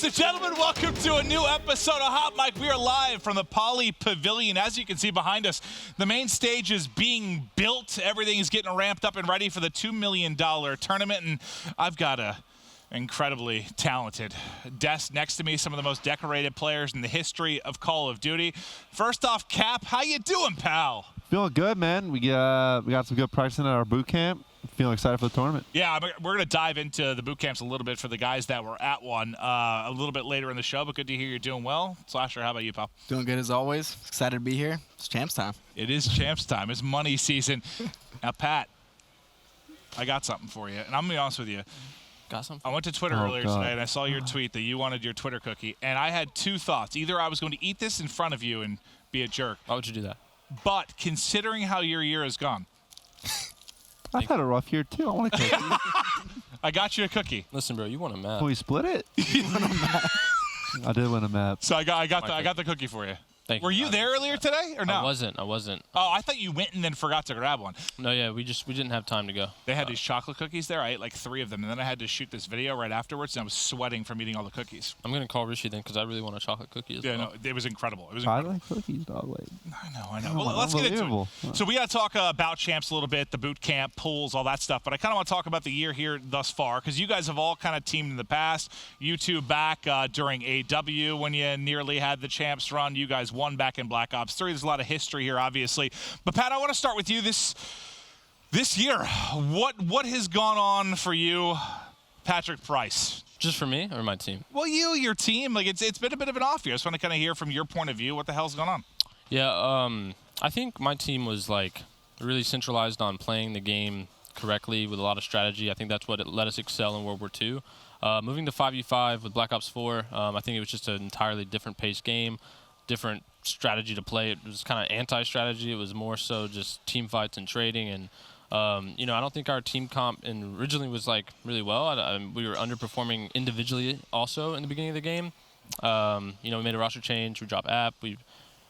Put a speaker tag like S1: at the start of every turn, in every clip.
S1: Ladies and gentlemen, welcome to a new episode of Hot Mic. We are live from the Poly Pavilion. As you can see behind us, the main stage is being built. Everything is getting ramped up and ready for the $2 million tournament. And I've got a incredibly talented desk next to me, some of the most decorated players in the history of Call of Duty. First off, Cap, how you doing, pal?
S2: Feeling good, man. We got some good practicing at our boot camp. Feeling excited for the tournament.
S1: Yeah, we're going to dive into the boot camps a little bit for the guys that were at one a little bit later in the show, but good to hear you're doing well. Slasher, how about you, pal?
S3: Doing good as always. Excited to be here. It's champs time.
S1: It is champs time. It's money season. Now, Pat, I got something for you, and I'm going to be honest with you.
S4: Got something?
S1: I went to Twitter earlier today, and I saw your tweet that you wanted your Twitter cookie, and I had two thoughts. Either I was going to eat this in front of you and be a jerk.
S4: Why would you do that?
S1: But considering how your year has gone.
S2: I've had a rough year, too. I want a cookie.
S1: I got you a cookie.
S4: Listen, bro, you want a map.
S2: Can we split it? I did win a map.
S1: So I got the cookie for you.
S4: Thank you.
S1: Were you there earlier today or no?
S4: I wasn't.
S1: Oh, I thought you went and then forgot to grab one.
S4: No, yeah, we didn't have time to go.
S1: They had these chocolate cookies there. I ate like 3 of them, and then I had to shoot this video right afterwards, and I was sweating from eating all the cookies.
S4: I'm gonna call Rishi then because I really want a chocolate cookie as well.
S1: No, it was incredible. It was
S2: I
S1: incredible.
S2: like cookies, dog. Wait.
S1: I know. Well, let's get into it. So we got to talk about champs a little bit, the boot camp, pools, all that stuff. But I kind of want to talk about the year here thus far because you guys have all kind of teamed in the past. You two back during AW when you nearly had the champs run. You guys won back in Black Ops 3. There's a lot of history here, obviously. But Pat, I want to start with you this year. What has gone on for you, Patrick Price?
S4: Just for me or my team?
S1: Well, your team. Like it's been a bit of an off year. I just want to kind of hear from your point of view what the hell's going on.
S4: Yeah, I think my team was like really centralized on playing the game correctly with a lot of strategy. I think that's what let us excel in World War II. Moving to 5v5 with Black Ops 4, I think it was just an entirely different paced game, different strategy to play. It was kind of anti-strategy. It was more so just team fights and trading. And I don't think our team comp originally was like really well. We were underperforming individually also in the beginning of the game. We made a roster change. We dropped App. We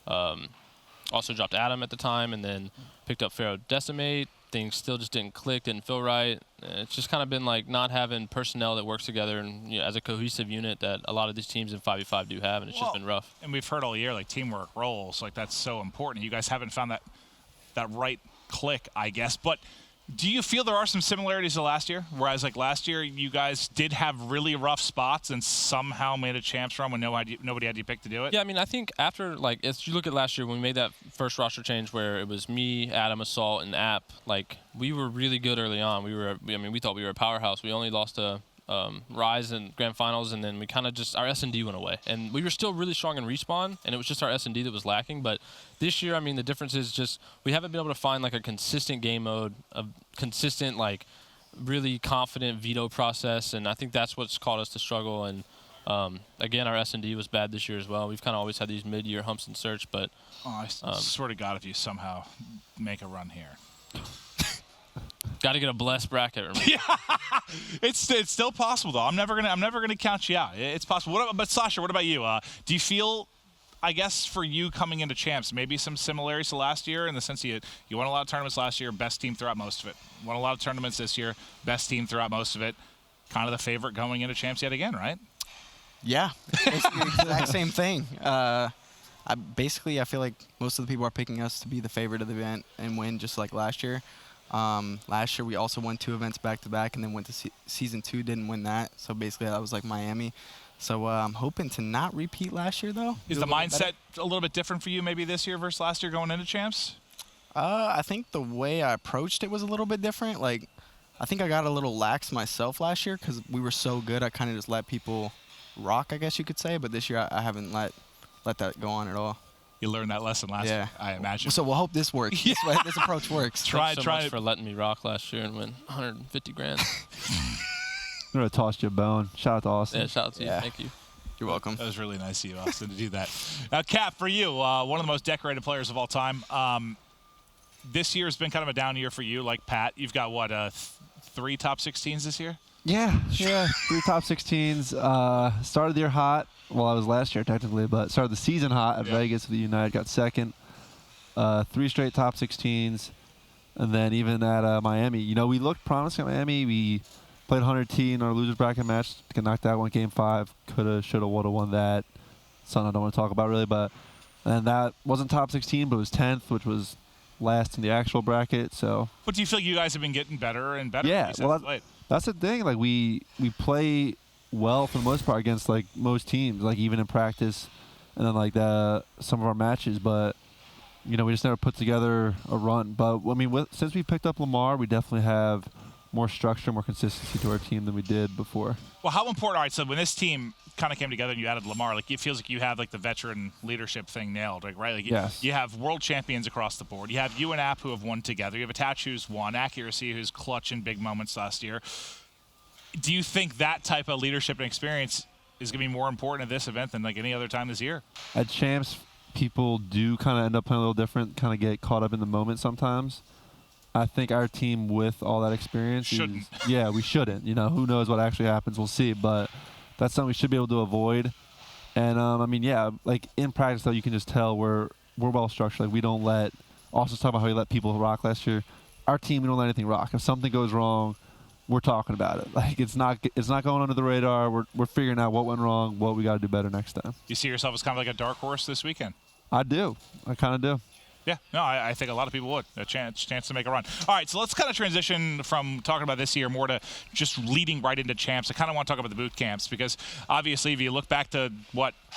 S4: also dropped Adam at the time, and then picked up Pharaoh Decimate. Things still just didn't click, didn't feel right. It's just kind of been like not having personnel that works together and as a cohesive unit that a lot of these teams in 5v5 do have, and it's just been rough.
S1: And we've heard all year like teamwork roles, like that's so important. You guys haven't found that right click, I guess. But do you feel there are some similarities to last year? Whereas like last year you guys did have really rough spots and somehow made a champs run when nobody had you picked to do it?
S4: Yeah, I mean, I think after, like, if you look at last year when we made that first roster change where it was me, Adam, Assault, and App, like, we were really good early on. We thought we were a powerhouse. We only lost to Rise in Grand Finals, and then we kind of just, our S&D went away. And we were still really strong in Respawn, and it was just our S&D that was lacking. But this year, I mean, the difference is just we haven't been able to find, like, a consistent game mode, a consistent, like, really confident veto process, and I think that's what's caused us to struggle. And again, our S&D was bad this year as well. We've kind of always had these mid-year humps in search, but
S1: I swear to God, if you somehow make a run here.
S4: Got to get a blessed bracket.
S1: Yeah, it's still possible though. I'm never gonna count you out. It's possible. But Sasha, what about you? Do you feel, I guess, for you coming into champs, maybe some similarities to last year in the sense you won a lot of tournaments last year, best team throughout most of it. Won a lot of tournaments this year, best team throughout most of it. Kind of the favorite going into champs yet again, right?
S3: Yeah, it's the exact same thing. I feel like most of the people are picking us to be the favorite of the event and win, just like last year. Last year we also won 2 events back-to-back and then went to Season 2, didn't win that. So basically that was like Miami. So I'm hoping to not repeat last year, though.
S1: Is the mindset a little bit different for you maybe this year versus last year going into champs?
S3: I think the way I approached it was a little bit different. Like, I think I got a little lax myself last year because we were so good. I kind of just let people rock, I guess you could say. But this year I haven't let that go on at all. You
S1: learned that lesson last year, I imagine.
S3: So we'll hope this works. Yeah. This approach works.
S4: Thanks so much for letting me rock last year and win 150 grand.
S2: I'm going to toss you a bone. Shout out to Austin.
S4: Yeah, shout out to you. Thank you.
S3: You're welcome.
S1: That was really nice of you, Austin, to do that. Now, Cap, for you, one of the most decorated players of all time. This year has been kind of a down year for you, like Pat. You've got, what, 3 top 16s this year?
S2: Yeah, 3 top 16s. Started the year hot. Well, I was last year technically, but started the season hot at Vegas with the United. Got second. 3 straight top 16s, and then even at Miami. We looked promising at Miami. We Played 100T in our loser bracket match. Got knocked out, won game 5. Coulda, shoulda, woulda won that. Something I don't want to talk about really, but and that wasn't top 16, but it was 10th, which was last in the actual bracket. So.
S1: But do you feel you guys have been getting better and better?
S2: Yeah, well, that's the thing. Like we play well for the most part against like most teams, like even in practice, and then like some of our matches. But we just never put together a run. But I mean, since we picked up Lamar, we definitely have more structure, more consistency to our team than we did before.
S1: Well, how important? All right, so when this team kind of came together and you added Lamar, like it feels like you have like the veteran leadership thing nailed, like, right? Like
S2: yes.
S1: You have world champions across the board. You have you and App who have won together. You have Attach who's won, Accuracy who's clutch in big moments last year. Do you think that type of leadership and experience is going to be more important at this event than like any other time this year?
S2: At Champs, people do kind of end up playing a little different, kind of get caught up in the moment sometimes. I think our team with all that experience
S1: shouldn't.
S2: Yeah, we shouldn't. Who knows what actually happens? We'll see. But that's something we should be able to avoid. And I mean, yeah, like in practice though, you can just tell we're well structured. Like we don't let. Also, talk about how we let people rock last year. Our team, we don't let anything rock. If something goes wrong, we're talking about it. Like it's not going under the radar. We're figuring out what went wrong, what we got to do better next time.
S1: You see yourself as kind of like a dark horse this weekend?
S2: I do. I kind of do.
S1: Yeah, no, I think a lot of people would. A chance to make a run. All right, so let's kind of transition from talking about this year more to just leading right into Champs. I kind of want to talk about the boot camps because obviously if you look back to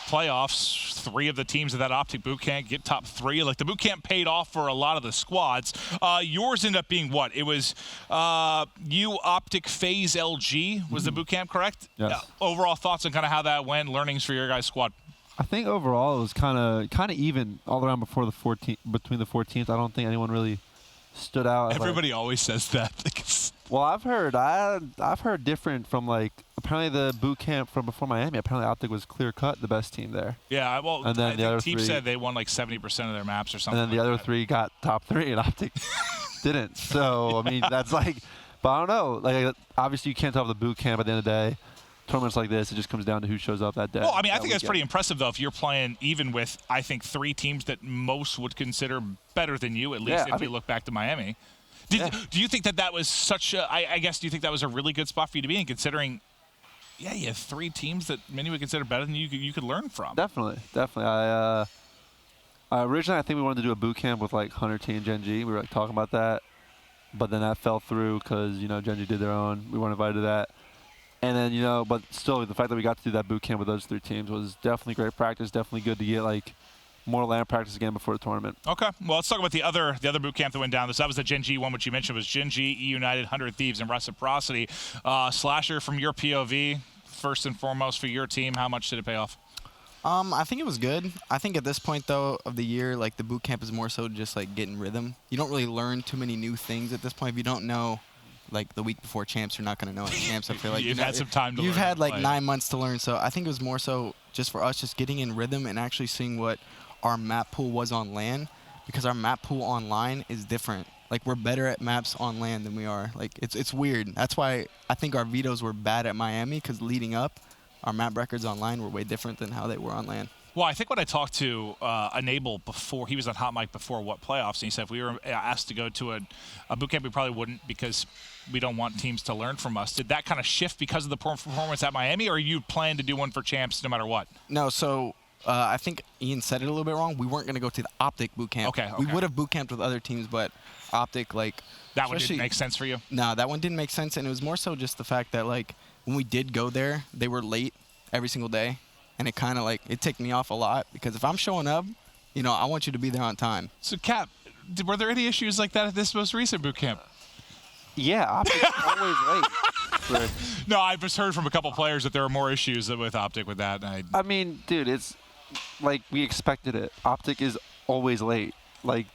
S1: playoffs, 3 of the teams of that Optic boot camp get top 3. Like the boot camp paid off for a lot of the squads. Yours ended up being what? It was you, Optic, FaZe, LG was the boot camp, correct?
S2: Yes.
S1: Overall thoughts on kind of how that went, learnings for your guys' squad?
S2: I think overall it was kind of even all around between the 4 teams. I don't think anyone really stood out.
S1: Everybody always says that.
S2: Well, I've heard different from like apparently the boot camp from before Miami. Apparently Optic was clear cut the best team there.
S1: Yeah, well,
S2: and then
S1: I
S2: the other
S1: think team
S2: 3
S1: said they won like 70% of their maps or something.
S2: And then the other 3 got top 3, and Optic didn't. So I mean that's like, but I don't know. Like obviously you can't tell the boot camp at the end of the day. Tournaments like this, it just comes down to who shows up that day.
S1: Well, I mean, I think that's pretty impressive, though, if you're playing even with, I think, 3 teams that most would consider better than you, at least if you look back to Miami. Do you think that was such a, I guess, do you think that was a really good spot for you to be in, considering, you have 3 teams that many would consider better than you could learn from?
S2: Definitely. Originally, I think we wanted to do a boot camp with, like, Hunter T and Gen G. We were, like, talking about that. But then that fell through because, Gen G did their own. We weren't invited to that. And then, but still, the fact that we got to do that boot camp with those 3 teams was definitely great practice. Definitely good to get like more land practice again before the tournament.
S1: Okay, well, let's talk about the other boot camp that went down. That was the Gen G one, which you mentioned was Gen G, E United, 100 Thieves, and Reciprocity. Slasher, from your POV, first and foremost for your team, how much did it pay off?
S3: I think it was good. I think at this point, though, of the year, like the boot camp is more so just like getting rhythm. You don't really learn too many new things at this point if you don't know. Like the week before Champs, you're not going to know at Champs. I feel like
S1: you've had some time to learn.
S3: You've had like 9 months to learn, so I think it was more so just for us, just getting in rhythm and actually seeing what our map pool was on LAN, because our map pool online is different. Like we're better at maps on LAN than we are. Like it's weird. That's why I think our vetoes were bad at Miami, because leading up, our map records online were way different than how they were on LAN.
S1: Well, I think when I talked to Enable before, he was on Hot Mic before playoffs, and he said if we were asked to go to a boot camp, we probably wouldn't because we don't want teams to learn from us. Did that kind of shift because of the performance at Miami, or are you planning to do one for Champs no matter what?
S3: No, so I think Ian said it a little bit wrong. We weren't going to go to the Optic boot camp.
S1: Okay.
S3: We would have boot camped with other teams, but Optic, like...
S1: That one didn't make sense for you?
S3: No, that one didn't make sense, and it was more so just the fact that, like, when we did go there, they were late every single day. And it kind of like, it ticked me off a lot because if I'm showing up, I want you to be there on time.
S1: So, Cap, were there any issues like that at this most recent boot camp?
S2: Yeah, Optic's always late.
S1: No, I've just heard from a couple players that there are more issues with Optic with that.
S2: I mean, dude, it's like we expected it. Optic is always late. Like,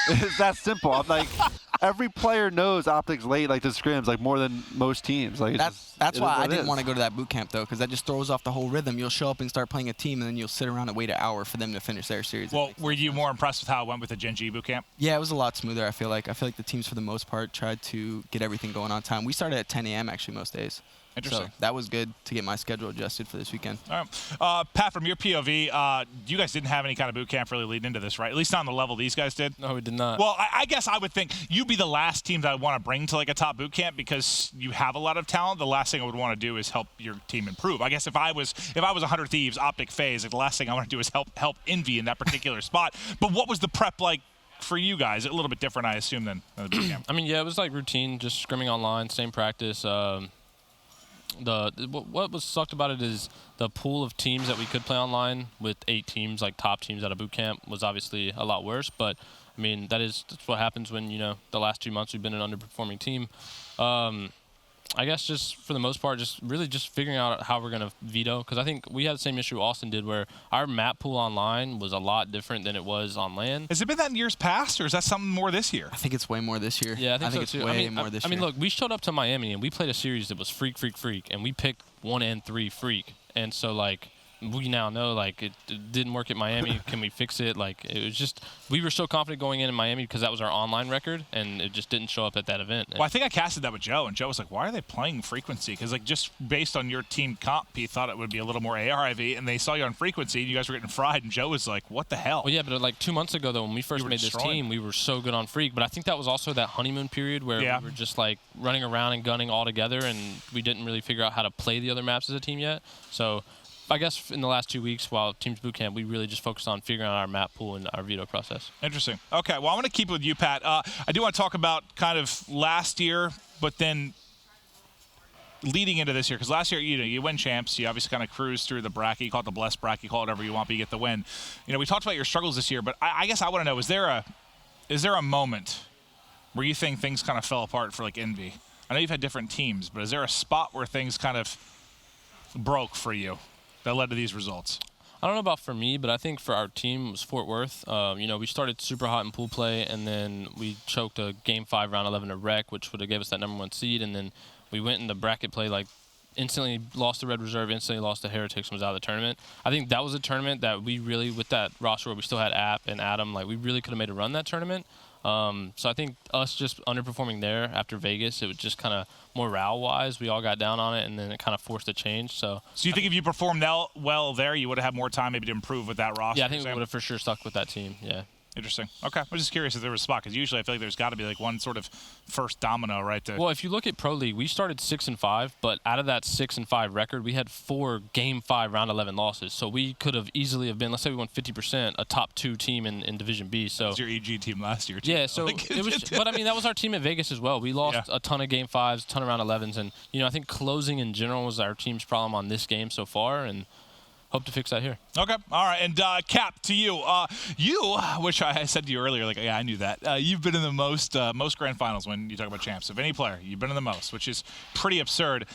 S2: it's that simple. I'm like, every player knows Optic's late, like the scrims, like more than most teams. Like
S3: that's why I didn't want to go to that boot camp though, because that just throws off the whole rhythm. You'll show up and start playing a team, and then you'll sit around and wait an hour for them to finish their series.
S1: Well, were you more impressed with how it went with the Gen G boot camp?
S3: Yeah, it was a lot smoother. I feel like the teams for the most part tried to get everything going on time. We started at 10 a.m. actually most days.
S1: Interesting.
S3: So that was good to get my schedule adjusted for this weekend.
S1: All right. Pat, from your POV, you guys didn't have any kind of boot camp really leading into this, right? At least not on the level these guys did.
S4: No, we did not.
S1: Well, I guess I would think you'd be the last team that I want to bring to like a top boot camp because you have a lot of talent. The last thing I would want to do is help your team improve. I guess if I was 100 Thieves, Optic Phase, like the last thing I want to do is help Envy in that particular spot. But what was the prep like for you guys? A little bit different, I assume, than the boot camp.
S4: I mean, yeah, it was like routine, just scrimming online, same practice. What was sucked about it is the pool of teams that we could play online with 8 teams, like top teams at a boot camp, was obviously a lot worse. But I mean, that's what happens when the last 2 months we've been an underperforming team. I guess just for the most part, just figuring out how we're gonna veto, because I think we had the same issue Austin did, where our map pool online was a lot different than it was on LAN.
S1: Has it been that in years past, or is that something more this year?
S3: I think it's way more this year.
S4: Yeah, I think so
S3: it's
S4: too.
S3: way more this year.
S4: I mean, look, we showed up to Miami and we played a series that was freak, and we picked 1 and 3 freak, and so like we now know like it didn't work at Miami. Can we fix it? Like it was just we were so confident going in Miami because that was our online record, and it just didn't show up at that event.
S1: Well, I think I casted that with Joe, and Joe was like, "Why are they playing frequency?" Because like just based on your team comp, he thought it would be a little more ARIV, and they saw you on frequency, and you guys were getting fried, and Joe was like, "What the hell?"
S4: Well, yeah, but like 2 months ago though, when we first made this team, we were so good on freak, but I think that was also that honeymoon period where we were just like running around and gunning all together, and we didn't really figure out how to play the other maps as a team yet. So I guess in the last 2 weeks while Teams Bootcamp, we really just focused on figuring out our map pool and our veto process. Interesting.
S1: Okay, well, I'm going to keep it with you, Pat. I do want to talk about kind of last year, but then leading into this year, because last year, you win champs. You obviously kind of cruise through the bracket. You call it the blessed bracket. You call it whatever you want, but you get the win. We talked about your struggles this year, but I guess I want to know, is there a moment where you think things kind of fell apart for, like, Envy? I know you've had different teams, but is there a spot where things kind of broke for you that led to these results?
S4: I don't know about for me, but I think for our team it was Fort Worth. We started super hot in pool play, and then we choked a Game 5 round 11 to Rec, which would have gave us that #1 seed, and then we went into bracket play, like instantly lost to Red Reserve, instantly lost to Heretics, and was out of the tournament. I think that was a tournament that we really, with that roster where we still had App and Adam, like we really could have made a run that tournament. So I think us just underperforming there after Vegas, it was just kind of morale-wise, we all got down on it, and then it kind of forced a change. So
S1: you think if you performed well there, you would have had more time maybe to improve with that roster?
S4: Yeah, I think we would have for sure stuck with that team, yeah.
S1: Interesting. Okay. I was just curious if there was a spot, because usually I feel like there's got to be like one sort of first domino, right?
S4: Well, if you look at Pro League, we started 6-5, but out of that 6-5 record, we had 4 Game 5 round 11 losses. So we could have easily have been, let's say we won 50%, a top 2 team in Division B. So
S1: that was your EG team last year, too.
S4: Yeah, so it was, but I mean, that was our team at Vegas as well. We lost a ton of Game 5s, a ton of round 11s, and I think closing in general was our team's problem on this game so far, and hope to fix that here.
S1: Okay. All right. And Cap, to you. Which I said to you earlier, like, yeah, I knew that. You've been in the most grand finals when you talk about champs. Of any player, you've been in the most, which is pretty absurd.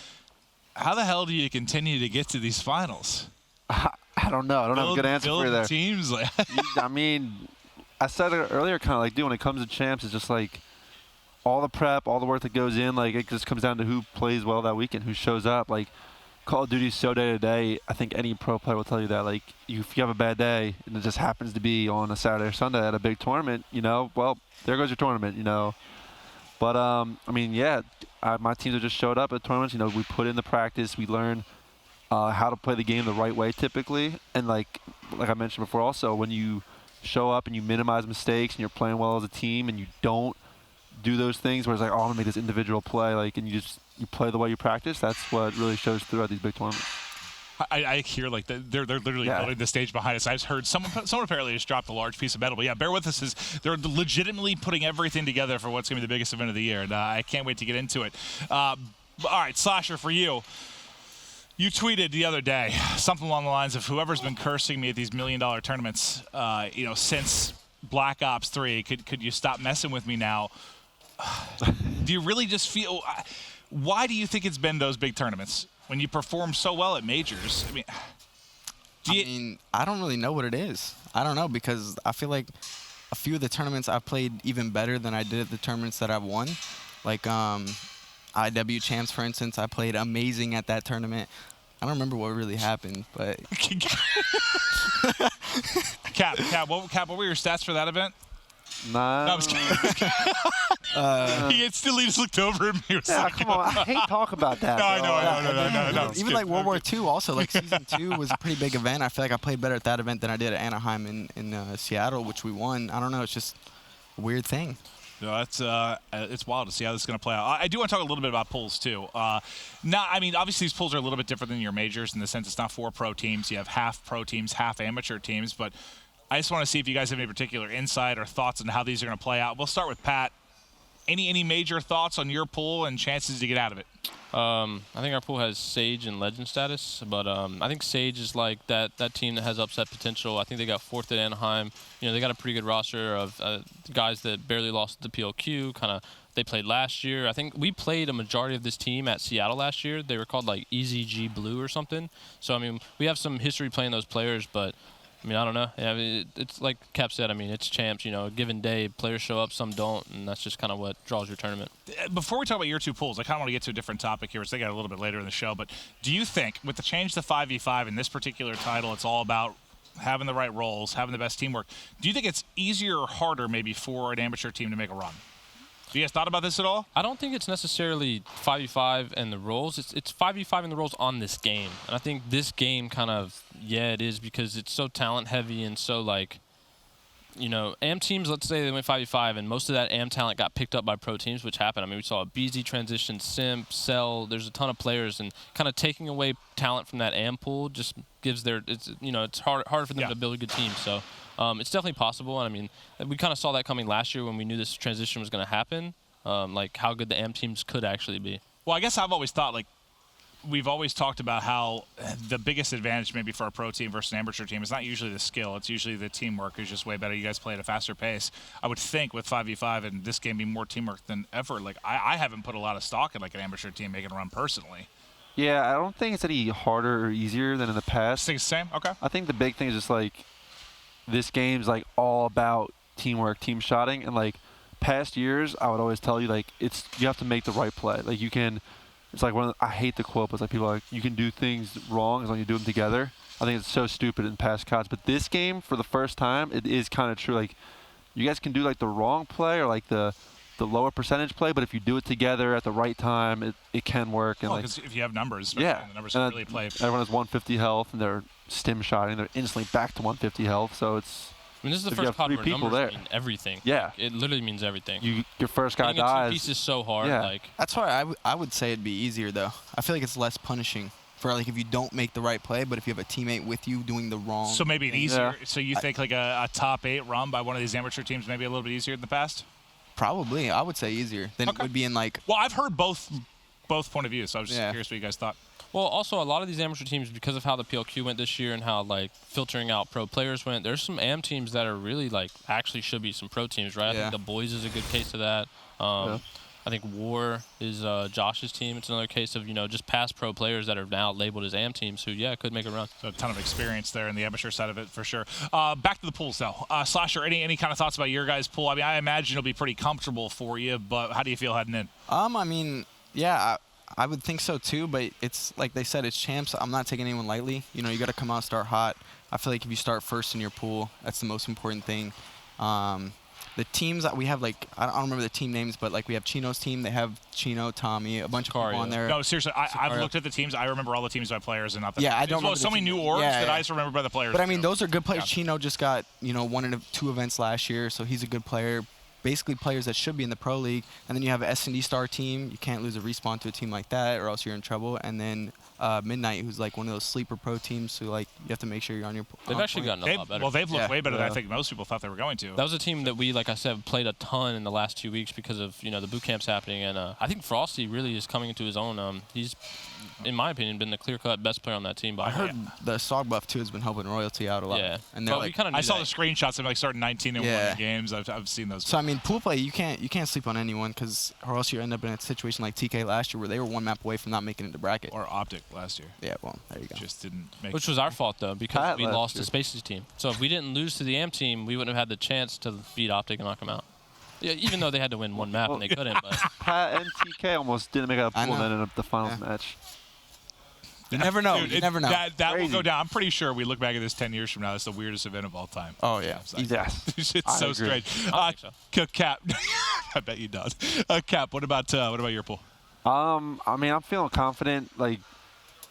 S1: How the hell do you continue to get to these finals?
S2: I don't know. I don't have a good answer for you there.
S1: Teams.
S2: I mean, I said it earlier, kind of like, dude, when it comes to champs, it's just like all the prep, all the work that goes in, like it just comes down to who plays well that weekend, who shows up. Like, Call of Duty is so day to day. I think any pro player will tell you that. Like, if you have a bad day and it just happens to be on a Saturday or Sunday at a big tournament, well, there goes your tournament, But I mean, yeah, my teams have just showed up at tournaments. We put in the practice, we learn how to play the game the right way typically, and like I mentioned before, also when you show up and you minimize mistakes and you're playing well as a team and you don't do those things where it's like, oh, I'm gonna make this individual play, like, and you play the way you practice. That's what really shows throughout these big tournaments.
S1: I hear like they're literally building the stage behind us. I've heard someone apparently just dropped a large piece of metal. But yeah, bear with us. They're legitimately putting everything together for what's going to be the biggest event of the year, and I can't wait to get into it. All right, Slasher, for you. You tweeted the other day something along the lines of, whoever's been cursing me at these $1 million tournaments, since Black Ops 3, could you stop messing with me now? Do you really just feel? Why do you think it's been those big tournaments when you perform so well at majors? I mean,
S3: I don't really know what it is. I don't know, because I feel like a few of the tournaments I've played even better than I did at the tournaments that I've won. Like IW Champs, for instance, I played amazing at that tournament. I don't remember what really happened, but
S1: Cap, what were your stats for that event?
S2: Nah.
S1: No, I was kidding. He instantly just looked over at me. He was
S2: Yeah,
S1: like,
S2: come on. I hate talk about that.
S1: No, I
S2: bro.
S1: know. No,
S3: Even like World War II also, like Season 2 was a pretty big event. I feel like I played better at that event than I did at Anaheim in Seattle, which we won. I don't know. It's just a weird thing.
S1: No, that's it's wild to see how this is going to play out. I do want to talk a little bit about pools too. I mean, obviously these pools are a little bit different than your majors in the sense it's not 4 pro teams. You have half pro teams, half amateur teams. But I just want to see if you guys have any particular insight or thoughts on how these are going to play out. We'll start with Pat. Any major thoughts on your pool and chances to get out of it?
S4: I think our pool has Sage and Legend status, but I think Sage is like that team that has upset potential. I think they got 4th at Anaheim. You know, they got a pretty good roster of guys that barely lost the PLQ. Kind of, they played last year. I think we played a majority of this team at Seattle last year. They were called like EZG Blue or something. So I mean, we have some history playing those players, but I mean, I don't know. Yeah, I mean, it's like Cap said. I mean, it's champs. You know, a given day, players show up, some don't, and that's just kind of what draws your tournament.
S1: Before we talk about your 2 pools, I kind of want to get to a different topic here, which they got a little bit later in the show. But do you think, with the change to 5v5 in this particular title, it's all about having the right roles, having the best teamwork? Do you think it's easier or harder maybe for an amateur team to make a run? Have you guys thought about this at all?
S4: I don't think it's necessarily 5v5 and the roles. It's 5v5 and the roles on this game. And I think this game kind of, yeah, it is because it's so talent heavy and so like, you know, AM teams, let's say they went 5v5 and most of that AM talent got picked up by pro teams, which happened. I mean, we saw a BZ transition, Simp, Cell. There's a ton of players, and kind of taking away talent from that AM pool just gives it's harder for them to build a good team. So it's definitely possible. And I mean, we kind of saw that coming last year when we knew this transition was going to happen, like how good the AM teams could actually be.
S1: Well, I guess I've always thought, like, we've always talked about how the biggest advantage maybe for a pro team versus an amateur team is not usually the skill. It's usually the teamwork is just way better. You guys play at a faster pace. I would think with 5v5 and this game being more teamwork than ever, like, I haven't put a lot of stock in, like, an amateur team making a run personally.
S2: Yeah, I don't think it's any harder or easier than in the past.
S1: Think it's the same? Okay.
S2: I think the big thing is just, like, this game's, like, all about teamwork, team shotting. And, like, past years, I would always tell you, like, you have to make the right play. Like, you can – it's like I hate the quote, but it's like people are like, you can do things wrong as long as you do them together. I think it's so stupid in past CODs. But this game, for the first time, it is kind of true. Like, you guys can do, like, the wrong play or, like, the lower percentage play, but if you do it together at the right time, it can work. And
S1: because if you have numbers,
S2: yeah,
S1: the numbers can really play.
S2: Everyone has 150 health, and they're stim shotting. They're instantly back to 150 health, so it's...
S4: I mean, this is the first COD where numbers mean everything.
S2: Yeah.
S4: Like, it literally means everything.
S2: Your first guy
S4: Getting
S2: dies.
S4: A 2-piece is so hard.
S2: Yeah.
S4: Like,
S3: That's why I would say it'd be easier, though. I feel like it's less punishing for, like, if you don't make the right play, but if you have a teammate with you doing the wrong
S1: So maybe an easier.
S2: Yeah.
S1: So you think like a top 8 run by one of these amateur teams maybe a little bit easier than the past?
S3: Probably. I would say easier than it would be in, like...
S1: Well, I've heard both point of views, so I was just curious what you guys thought.
S4: well, also a lot of these amateur teams, because of how the PLQ went this year and how like filtering out pro players went, there's some AM teams that are really like actually should be some pro teams, right?
S3: Yeah.
S4: I think the Boys is a good case of that. I think War is Josh's team. It's another case of, you know, just past pro players that are now labeled as AM teams who, could make a run.
S1: So a ton of experience there in the amateur side of it for sure. Back to the pools though. Slasher, any kind of thoughts about your guys' pool? I mean, I imagine it'll be pretty comfortable for you, but how do you feel heading in?
S3: I mean, yeah, I would think so too, but it's like they said, it's champs. I'm not taking anyone lightly. You know, you got to come out and start hot. I feel like if you start first in your pool, that's the most important thing. The teams that we have, like, I don't remember the team names, but like we have Chino's team. They have Chino, Tommy, a bunch of people on there.
S1: No, seriously, I've looked at the teams. I remember all the teams by players and not the
S3: I don't remember
S1: so many new orgs that I just remember by the players.
S3: But I mean, those are good players. Chino just got, you know, 1 and 2 events last year, so he's a good player. Basically players that should be in the pro league. And then you have an S&D star team. You can't lose a respawn to a team like that or else you're in trouble. And then Midnight, who's like one of those sleeper pro teams who, like, you have to make sure you're on your
S4: They've actually gotten a lot better.
S1: Well, they've looked way better than I think most people thought they were going to.
S4: That was a team that we, like I said, played a ton in the last 2 weeks because of, you know, the boot camps happening. And I think Frosty really is coming into his own. He's, in my opinion, been the clear-cut best player on that team.
S3: I heard the Sog buff, too, has been helping Royalty out a lot.
S4: Yeah.
S3: And they're
S4: well,
S3: like,
S1: I saw the screenshots of like starting 19 and 1 games. I've seen those.
S3: So, I mean, pool play, you can't sleep on anyone because or else you end up in a situation like TK last year where they were 1 map away from not making it to bracket.
S1: Or Optic last year.
S3: Yeah, well, there you go.
S1: Just didn't make
S4: Which was our fault, though, because we lost
S2: year.
S4: to Spaces team. So if we didn't lose to the AM team, we wouldn't have had the chance to beat Optic and knock them out. Yeah, even though they had to win 1 map and they couldn't. But
S2: Pat and TK almost didn't make it out of pool and
S3: know.
S2: ended up the finals match.
S3: You never know.
S1: Dude,
S3: you never know.
S1: That will go down. I'm pretty sure we look back at this 10 years from now. It's the weirdest event of all time.
S3: Oh, yeah.
S2: Yes.
S1: It's so strange.
S4: I think so.
S1: Cap, I bet you does. Cap, what about your pool?
S2: I mean, I'm feeling confident. Like,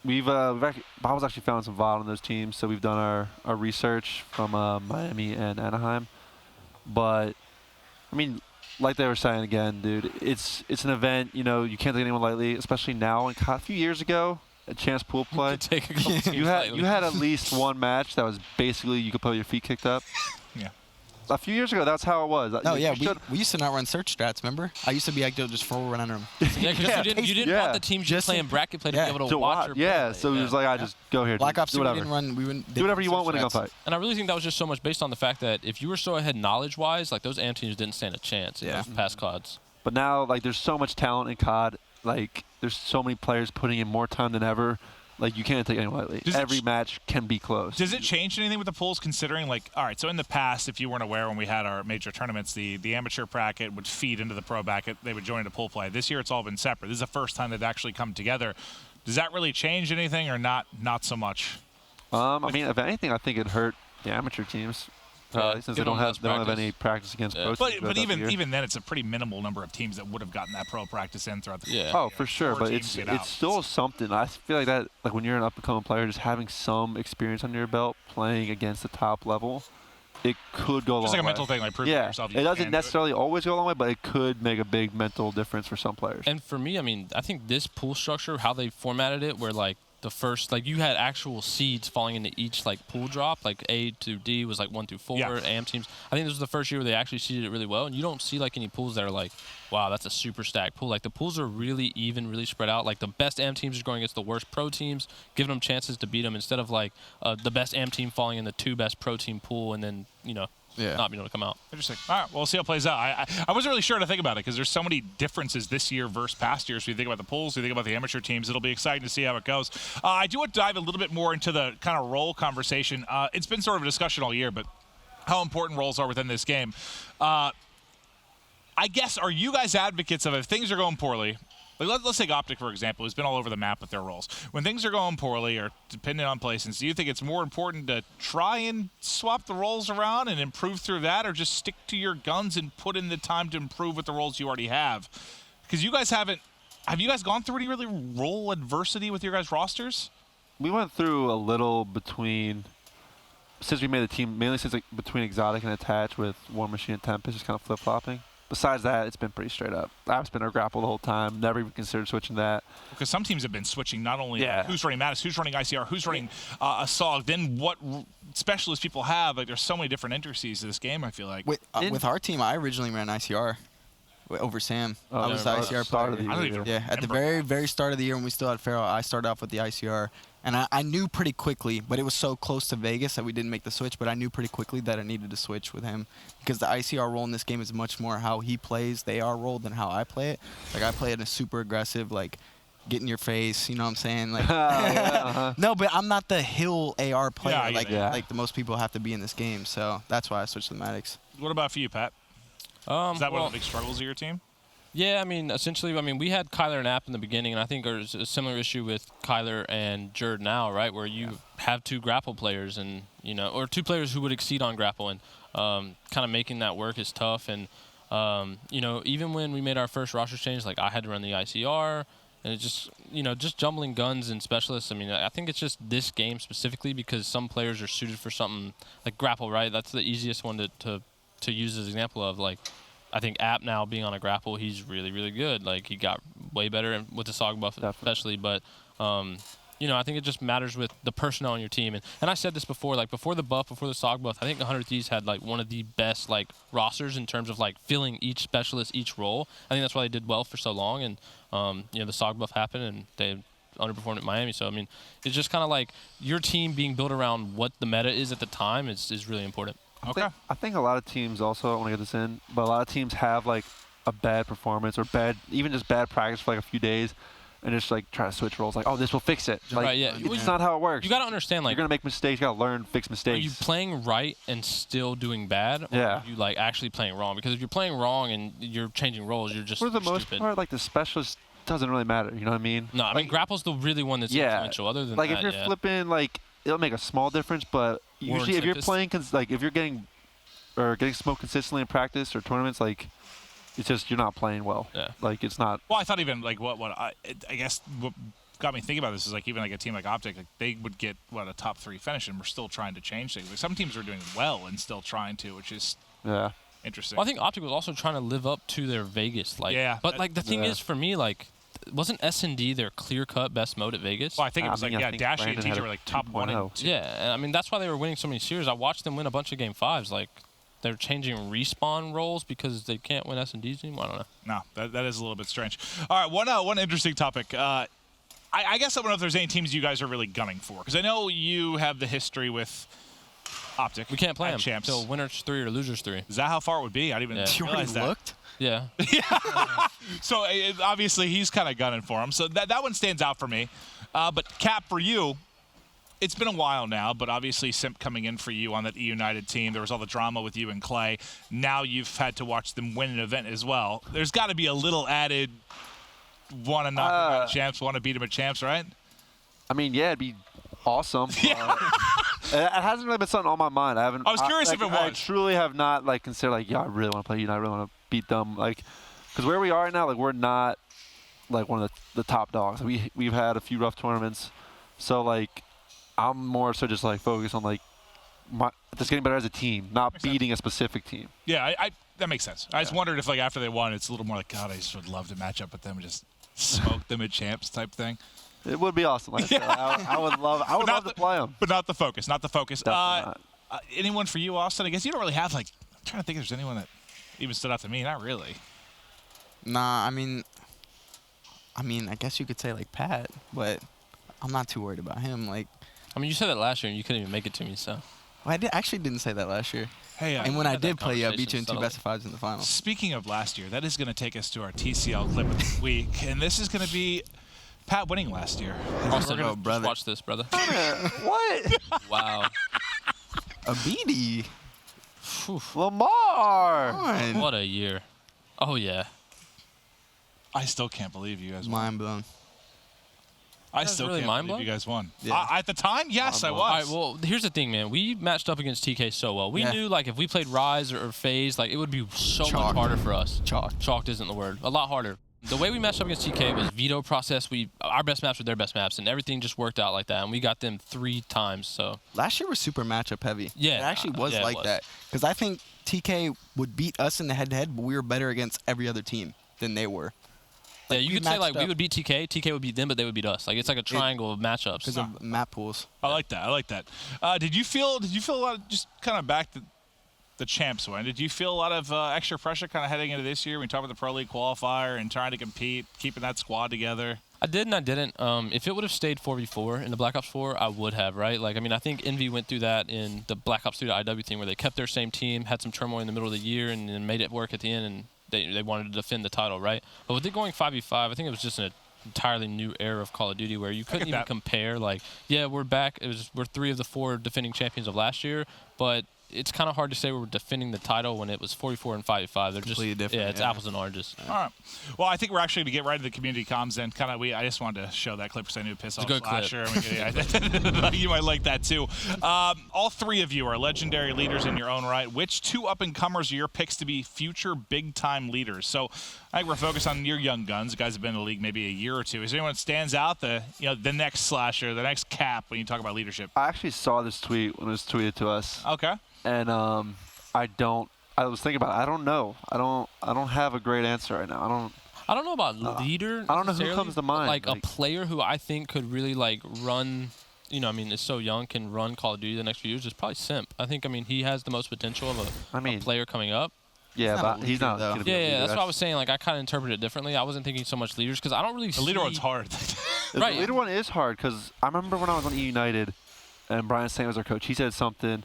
S2: we've actually, Bob was actually found some VOD on those teams, so we've done our research from Miami and Anaheim. But, I mean, like they were saying again, dude, it's an event. You know, you can't take anyone lightly, especially now. And a few years ago, a chance pool play,
S4: Take a couple teams
S2: you had
S4: lightly.
S2: you had at least one match that was basically you could play with your feet kicked up.
S1: Yeah.
S2: A few years ago, that's how it was.
S3: Oh,
S2: You
S3: yeah.
S2: should-
S3: We used to not run search strats, remember? I used to be like, just full run under them.
S4: Yeah, because you didn't
S2: Yeah.
S4: want the teams you
S3: Just
S4: play in bracket play to be able to
S2: to
S4: watch.
S2: watch.
S4: Or
S2: Yeah,
S4: play.
S2: so it was like, I just go here.
S3: Black Ops
S2: do
S3: 2, we
S2: whatever.
S3: didn't run. We wouldn't
S2: Do whatever you want, win a
S3: search strats.
S2: gunfight.
S4: And I really think that was just so much based on the fact that if you were so ahead knowledge-wise, like those AM teams didn't stand a chance in
S3: Yeah.
S4: those past CODs.
S2: But now, like, there's so much talent in COD. Like, there's so many players putting in more time than ever. Like, you can't take anyone lightly.
S1: Does it
S2: Every match can be close.
S1: Does it change anything with the pools, considering, like, all right, so in the past, if you weren't aware, when we had our major tournaments, the amateur bracket would feed into the pro bracket. They would join into pool play. This year, it's all been separate. This is the first time they've actually come together. Does that really change anything or not so much?
S2: I mean, if anything, I think it hurt the amateur teams. Since
S4: give
S2: they don't
S4: them
S2: have
S4: less
S2: any practice against
S4: Yeah.
S2: pro
S1: But
S2: teams.
S1: but
S2: throughout the year.
S1: even then, it's a pretty minimal number of teams that would have gotten that pro practice in throughout the
S4: Yeah.
S2: Oh, for sure,
S1: Four
S2: but
S1: teams get out.
S2: it's still something. I feel like that, like when you're an up-and-coming player, just having some experience under your belt, playing against the top level, it could go a long
S1: Just like a
S2: way.
S1: mental thing, like proving
S2: Yeah,
S1: yourself.
S2: it doesn't necessarily always go a long way, but it could make a big mental difference for some players.
S4: And for me, I mean, I think this pool structure, how they formatted it, where like the first, like you had actual seeds falling into each like pool drop, like A to D was like 1 through 4
S1: Yeah.
S4: AM teams. I think this was the first year where they actually seeded it really well, and you don't see like any pools that are like, wow, that's a super stacked pool. Like the pools are really even, really spread out. Like the best AM teams are going against the worst pro teams, giving them chances to beat them instead of like the best AM team falling in the 2 best pro team pool and then not being able to come out.
S1: Interesting. All right, well, we'll see how it plays out. I wasn't really sure to think about it because there's so many differences this year versus past years. So you think about the pools, you think about the amateur teams. It'll be exciting to see how it goes. I do want to dive a little bit more into the kind of role conversation. It's been sort of a discussion all year, but how important roles are within this game. I guess, are you guys advocates of if things are going poorly? Like let's take Optic, for example, who's been all over the map with their roles. When things are going poorly or depending on placements, do you think it's more important to try and swap the roles around and improve through that, or just stick to your guns and put in the time to improve with the roles you already have? Because you guys have you guys gone through any really role adversity with your guys' rosters?
S2: We went through a little since we made the team, mainly since like between Exotic and Attach with War Machine and Tempest, just kind of flip-flopping. Besides that, it's been pretty straight up. I've been a grapple the whole time. Never even considered switching that.
S1: Because some teams have been switching not only who's running Mattis, who's running ICR, who's running a SOG, then what specialists people have. Like there's so many different intricacies to this game, I feel like.
S3: With our team, I originally ran ICR over Sam. I was the ICR
S2: start of
S3: player.
S2: the
S1: I don't
S2: year.
S1: even
S3: Yeah, at the very, very start of the year when we still had Farrell, I started off with the ICR. And I knew pretty quickly, but it was so close to Vegas that we didn't make the switch, but I knew pretty quickly that I needed to switch with him because the ICR role in this game is much more how he plays the AR role than how I play it. Like, I play it in a super aggressive, like, get in your face, you know what I'm saying? Like, No, but I'm not the hill AR player
S1: Yeah, I get it.
S3: like the most people have to be in this game, so that's why I switched to the Maddox.
S1: What about for you, Pat? Is that one of the big struggles of your team?
S4: Yeah, I mean, essentially, we had Kyler and App in the beginning, and I think there's a similar issue with Kyler and Jerd now, right, where you have 2 grapple players and, or 2 players who would exceed on grapple, and kind of making that work is tough. And, even when we made our first roster change, like I had to run the ICR, and it just, just jumbling guns and specialists. I mean, I think it's just this game specifically because some players are suited for something like grapple, right? That's the easiest one to use as an example of, like, I think App now being on a grapple, he's really, really good. Like, he got way better with the SOG buff, especially. But, I think it just matters with the personnel on your team. And I said this before, like, before the buff, before the SOG buff, I think 100 Thieves had, like, one of the best, like, rosters in terms of, like, filling each specialist, each role. I think that's why they did well for so long. And, the SOG buff happened, and they underperformed at Miami. So, I mean, it's just kind of like your team being built around what the meta is at the time is really important.
S1: Okay.
S2: I think a lot of teams also, I want to get this in, but a lot of teams have like a bad performance or even just bad practice for like a few days and just like try to switch roles. Like, oh, this will fix it. Like,
S4: right, yeah.
S2: It's not how it works.
S4: You got to understand, like,
S2: you're going to make mistakes. You got to learn, fix mistakes.
S4: are you playing right and still doing bad? Or
S2: Yeah.
S4: are you, like, actually playing wrong? Because if you're playing wrong and you're changing roles, you're just
S2: For the most
S4: stupid.
S2: part, like the specialists doesn't really matter. You know what I mean?
S4: No, I mean grapple's the really one that's influential. Other than
S2: like
S4: that,
S2: if you're flipping, like it'll make a small difference, but usually if you're playing, like if you're getting smoked consistently in practice or tournaments, like it's just you're not playing well.
S4: Yeah.
S2: Like it's not.
S1: Well, I thought even like I guess what got me thinking about this is like even like a team like Optic, like they would get a top 3 finish, and we're still trying to change things. Like some teams are doing well and still trying to, which is interesting.
S4: Well, I think Optic was also trying to live up to their Vegas, like.
S1: Yeah.
S4: But like the thing is, for me, like, wasn't S&D their clear-cut best mode at Vegas?
S1: Well, I think it was Dashy and TJ were like top 1 and 2.
S4: Yeah, and I mean that's why they were winning so many series. I watched them win a bunch of Game 5s. Like they're changing respawn roles because they can't win S&Ds anymore. I don't know.
S1: No, that is a little bit strange. All right, one interesting topic. I guess I don't know if there's any teams you guys are really gunning for, because I know you have the history with Optic.
S4: We can't play them
S1: champs
S4: until winners 3 or losers 3.
S1: Is that how far it would be? I didn't even realize that.
S3: Looked?
S4: Yeah.
S1: So obviously he's kind of gunning for him. So that one stands out for me. But Cap, for you, it's been a while now, but obviously Simp coming in for you on that E-United team. There was all the drama with you and Clay. Now you've had to watch them win an event as well. There's got to be a little added want to knock them out of champs, want to beat them at champs, right?
S2: I mean, yeah, it'd be awesome.
S1: Yeah.
S2: It hasn't really been something on my mind. I
S1: was curious if it was.
S2: I truly have not considered I really want to play you. I really want to beat them. Because where we are right now, we're not one of the top dogs. We've had a few rough tournaments, so I'm more so just focused on just getting better as a team, not beating a specific team.
S1: Yeah, that makes sense. I just wondered if after they won, it's a little more God, I just would love to match up with them and just smoke them at champs type thing.
S2: It would be awesome. I would love to play them.
S1: But not the focus. Not the focus.
S2: Definitely not.
S1: Anyone for you, Austin? I guess you don't really have I'm trying to think if there's anyone that even stood out to me. Not really.
S3: Nah, I mean, I guess you could say Pat, but I'm not too worried about him.
S4: I mean, you said that last year and you couldn't even make it to me, so.
S3: Well, I actually didn't say that last year.
S1: Hey,
S3: and when I did play you, I beat you in 2 best of 5s in the final.
S1: Speaking of last year, that is going to take us to our TCL clip of the week, and this is going to be Pat winning last year.
S4: Austin, brother. Watch this, brother.
S3: What?
S4: Wow.
S3: A BD.
S2: Lamar.
S4: What a year. Oh, yeah.
S1: I still can't believe you guys won.
S3: Mind blown.
S1: I still
S4: really
S1: can't believe you guys won.
S3: Yeah.
S1: At the time, yes, I was.
S4: All right, well, here's the thing, man. We matched up against TK so well. We knew, if we played Rise or FaZe, it would be so much harder for us. Chalked isn't the word. A lot harder. The way we matched up against TK was veto process. Our best maps were their best maps, and everything just worked out like that. And we got them 3 times. So
S3: last year was super matchup heavy.
S4: Yeah,
S3: it actually was that. Because I think TK would beat us in the head-to-head, but we were better against every other team than they were.
S4: Yeah, you could say we would beat TK, TK would beat them, but they would beat us. It's like a triangle of matchups.
S3: Because of map pools.
S1: I like that. Did you feel a lot of just kind of back to the champs win? Did you feel a lot of extra pressure kind of heading into this year when you talk about the Pro League qualifier and trying to compete, keeping that squad together?
S4: I did and I didn't. If it would have stayed 4v4 in the Black Ops 4, I would have, right? I think Envy went through that in the Black Ops 3 to IW thing where they kept their same team, had some turmoil in the middle of the year, and then made it work at the end, and they wanted to defend the title, right? But with it going 5v5, I think it was just an entirely new era of Call of Duty where you couldn't even compare. We're back. We're 3 of the 4 defending champions of last year, but it's kind of hard to say we're defending the title when it was 44 and 5v5. They're
S3: completely different.
S4: Yeah, it's apples and oranges.
S1: All right. Well, I think we're actually going to get right to the community comms and I just wanted to show that clip because I knew Piss Off Slasher. You might like that too. All 3 of you are legendary leaders in your own right. Which 2 up-and-comers are your picks to be future big-time leaders? So I think we're focused on your young guns. The guys have been in the league maybe a year or 2. Is there anyone that stands out, the next Slasher, the next Cap when you talk about leadership?
S2: I actually saw this tweet when it was tweeted to us.
S1: Okay.
S2: And I was thinking about it. I don't know. I don't have a great answer right now.
S4: I don't know about leader.
S2: I don't know who comes to mind.
S4: A player who I think could really run. Is so young, can run Call of Duty the next few years. Is probably Simp. I think. He has the most potential of a player coming up.
S2: Yeah, but he's not.
S3: Though.
S4: Yeah, that's what I was saying. I kind of interpret it differently. I wasn't thinking so much leaders because I don't really.
S1: The leader one's hard.
S4: Right.
S2: The leader one is hard because I remember when I was on E-United, and Brian Saint was our coach. He said something.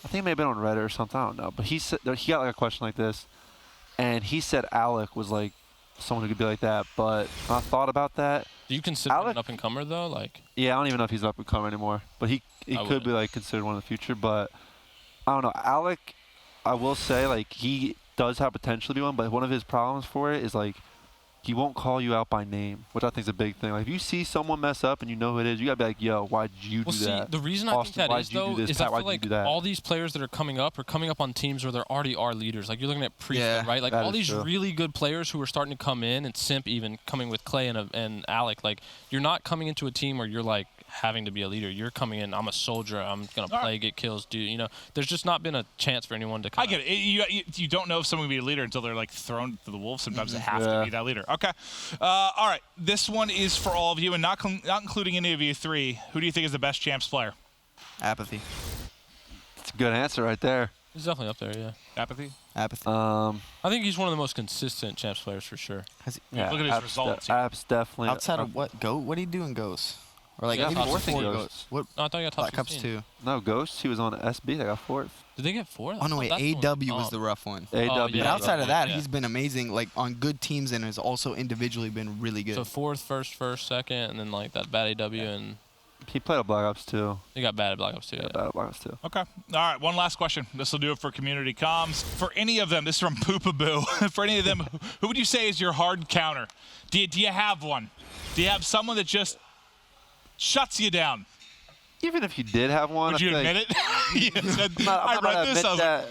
S2: I think it may have been on Reddit or something. I don't know. But he got a question like this, and he said Alec was someone who could be like that. But I thought about that.
S4: Do you consider him an up-and-comer though?
S2: Yeah, I don't even know if he's an up-and-comer anymore. But he could be considered one in the future. But I don't know. Alec, I will say he does have potential to be one. But one of his problems for it is he won't call you out by name, which I think is a big thing. Like, if you see someone mess up and you know who it is, you got to be like, yo, why did you do that?
S4: The reason I think that is, though, is I feel like all these players that are coming up on teams where there already are leaders. Like, you're looking at Priest, right? Like, all these really good players who are starting to come in, and Simp even coming with Clay and Alec. Like, you're not coming into a team where you're, like, having to be a leader. You're coming in, I'm a soldier, I'm going to play, get kills, dude. You know, there's just not been a chance for anyone to come.
S1: I get it. You don't know if someone will be a leader until they're like thrown to the wolves. Sometimes they have to be that leader. Okay. All right. This one is for all of you, and not including any of you three. Who do you think is the best champs player?
S3: Apathy.
S2: That's a good answer right there.
S4: He's definitely up there, yeah.
S1: Apathy?
S3: Apathy.
S4: I think he's one of the most consistent champs players for sure.
S1: Look at his results.
S2: App's definitely.
S3: Outside of what? What did he do in Ghosts? Or like maybe fourth in Ghosts.
S4: What? No, I thought you got top
S3: Black Cups
S4: 16.
S3: too.
S2: No, Ghosts. He was on SB. They got 4th.
S4: Did they get 4th?
S3: Oh no, wait. AW was the rough one.
S2: AW.
S3: But outside of that, he's been amazing. Like on good teams, and has also individually been really good.
S4: So 4th, first, second, and then like that bad AW, and
S2: he played at Black Ops too.
S4: He got bad at Black Ops too.
S2: Bad at Black Ops too.
S1: Okay. All right. One last question. This will do it for community comms. For any of them, this is from Poopaboo. For any of them, who would you say is your hard counter? Do you have one? Do you have someone that just shuts you down?
S2: Even if you did have one,
S1: would you admit it? I read this.
S2: I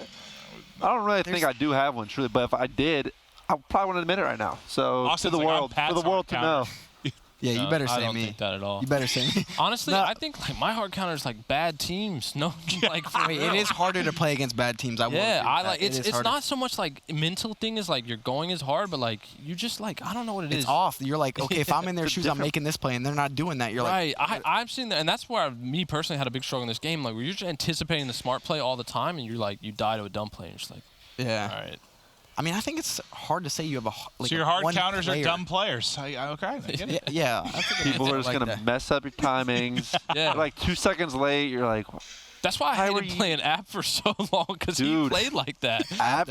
S2: don't really think I do have one, truly. But if I did, I probably wouldn't admit it right now. So
S1: Austin's
S2: to the
S1: like,
S2: world to know.
S3: Yeah, you better say me.
S4: I don't think that at all.
S3: You better say me.
S4: Honestly, I think like my hard counter is like bad teams. No, like for
S3: Wait, it is harder to play against bad teams. I
S4: like it's not so much like mental thing is like you're going as hard, but like you just like I don't know what it is.
S3: It's off. You're like, okay, if I'm in their shoes, I'm making this play, and they're not doing that. You're
S4: right.
S3: like,
S4: I've seen that, and that's where me personally had a big struggle in this game. Like where you're just anticipating the smart play all the time, and you're like you die to a dumb play, and you're just like,
S3: yeah.
S4: All right.
S3: I mean, I think it's hard to say you have a like.
S1: So your hard
S3: one
S1: counters
S3: player.
S1: are dumb players. Okay, I get it.
S3: Yeah, I think
S2: People are just gonna mess up your timings.
S4: Yeah.
S2: Like 2 seconds late, you're like.
S4: That's why I hated playing App for so long because he played like that.
S2: App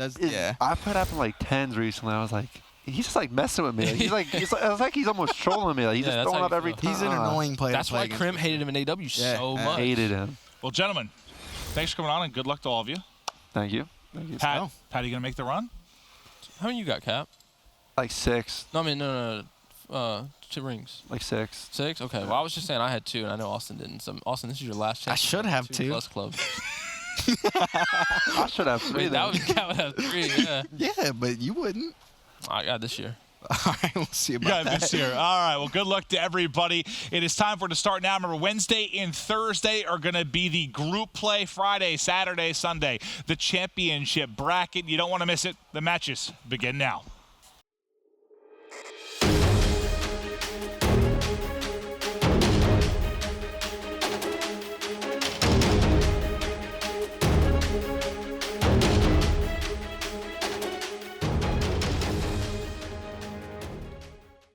S2: I put App in like 10s recently. I was like, he's just like messing with me. Like, it's like he's almost trolling me. Like, he's just throwing up every time.
S3: He's an annoying player.
S4: That's why Krim hated him in AW so much.
S2: Hated him.
S1: Well, gentlemen, thanks for coming on and good luck to all of you.
S2: Thank you.
S1: Pat, are you gonna make the run?
S4: How many you got, Cap?
S2: Like 6.
S4: No, I mean, no. 2 rings.
S2: Like 6.
S4: 6? Okay. Well, I was just saying I had 2, and I know Austin didn't. So, Austin, this is your last chance.
S3: I should have 2.
S4: Plus club.
S2: I should have 3.
S4: Wait, Cap would have 3, yeah.
S3: Yeah, but you wouldn't.
S4: I got this year.
S3: All right, we'll see about that.
S1: This year. All right. Well, good luck to everybody. It is time for it to start now. Remember, Wednesday and Thursday are going to be the group play. Friday, Saturday, Sunday, the championship bracket. You don't want to miss it. The matches begin now.